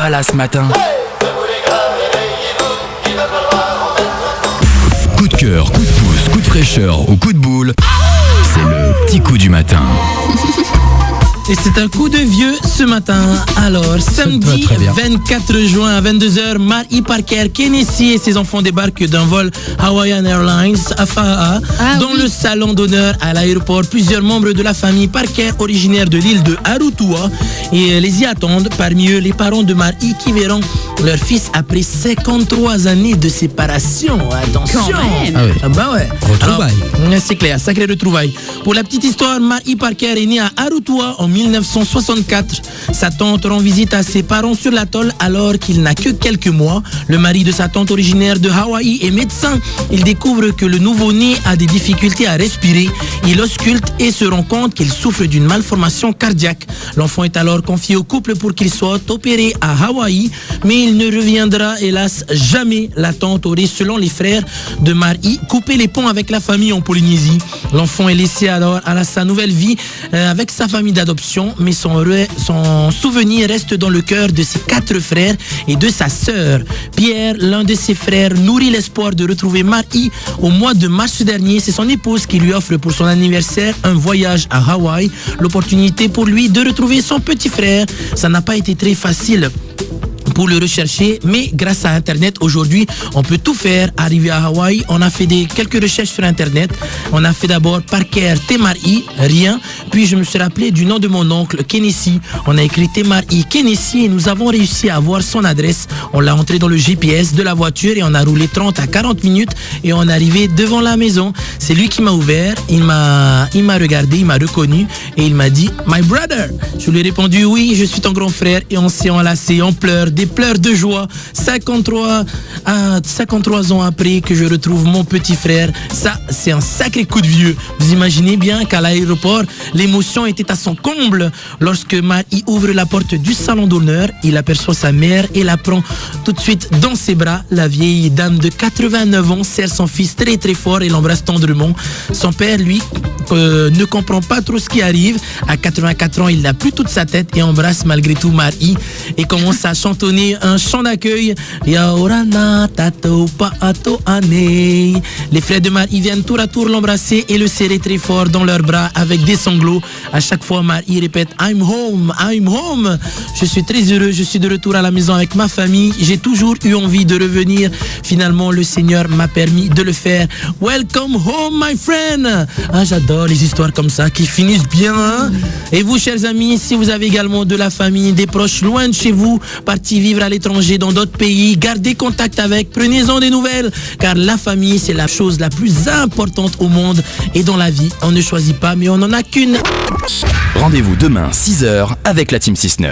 pas là ce matin. Coup de cœur, coup de pouce, coup de fraîcheur ou coup de boule, c'est le petit coup du matin. Et c'est un coup de vieux ce matin. Alors, samedi 24 juin à 22h, Mari Parker Kennedy et ses enfants débarquent d'un vol Hawaiian Airlines à Fa'a, dans le salon d'honneur à l'aéroport. Plusieurs membres de la famille Parker, originaires de l'île de Arutua, et les y attendent. Parmi eux, les parents de Mari qui verront leur fils après 53 années de séparation. Attention. Bah ouais. Retrouvailles. Alors, c'est clair, sacré retrouvailles. Pour la petite histoire, Mari Parker est né à Arutua en 1964. Sa tante rend visite à ses parents sur l'atoll alors qu'il n'a que quelques mois. Le mari de sa tante originaire de Hawaï est médecin. Il découvre que le nouveau-né a des difficultés à respirer. Il ausculte et se rend compte qu'il souffre d'une malformation cardiaque. L'enfant est alors confié au couple pour qu'il soit opéré à Hawaï, mais il ne reviendra hélas jamais. La tante aurait, selon les frères de Mari, coupé les ponts avec la famille en Polynésie. L'enfant est laissé alors à sa nouvelle vie avec sa famille d'adoption, mais son souvenir reste dans le cœur de ses 4 frères et de sa sœur. Pierre, l'un de ses frères, nourrit l'espoir de retrouver Mari. Au mois de mars dernier, c'est son épouse qui lui offre pour son anniversaire un voyage à Hawaï, l'opportunité pour lui de retrouver son petit frère. Ça n'a pas été très facile pour le rechercher, mais grâce à Internet, aujourd'hui, on peut tout faire. Arrivé à Hawaï, on a fait quelques recherches sur Internet. On a fait d'abord Parker Temari, rien. Puis je me suis rappelé du nom de mon oncle, Kennedy. On a écrit Temari Kennedy et nous avons réussi à avoir son adresse. On l'a entré dans le GPS de la voiture et on a roulé 30 à 40 minutes et on est arrivé devant la maison. C'est lui qui m'a ouvert, il m'a regardé, il m'a reconnu et il m'a dit « My brother ». Je lui ai répondu « Oui, je suis ton grand frère » et on s'est enlacés, on pleure, des pleurs de joie. 53 ans après que je retrouve mon petit frère. Ça, c'est un sacré coup de vieux. Vous imaginez bien qu'à l'aéroport, l'émotion était à son comble. Lorsque Mari ouvre la porte du salon d'honneur, il aperçoit sa mère et la prend tout de suite dans ses bras. La vieille dame de 89 ans serre son fils très très fort et l'embrasse tendrement. Son père, lui, ne comprend pas trop ce qui arrive. À 84 ans, il n'a plus toute sa tête et embrasse malgré tout Mari et commence à chantonner un chant d'accueil. Les frères de Mari viennent tour à tour l'embrasser et le serrer très fort dans leurs bras avec des sanglots. À chaque fois, Mari répète I'm home, I'm home. Je suis très heureux, je suis de retour à la maison avec ma famille. J'ai toujours eu envie de revenir. Finalement, le Seigneur m'a permis de le faire. Welcome home, my friend. Ah, j'adore les histoires comme ça qui finissent bien. Hein? Et vous, chers amis, si vous avez également de la famille, des proches loin de chez vous, partis vivre à l'étranger dans d'autres pays, gardez contact avec, prenez-en des nouvelles, car la famille, c'est la chose la plus importante au monde et dans la vie. On ne choisit pas, mais on n'en a qu'une. Rendez-vous demain 6h avec la Team 6-9.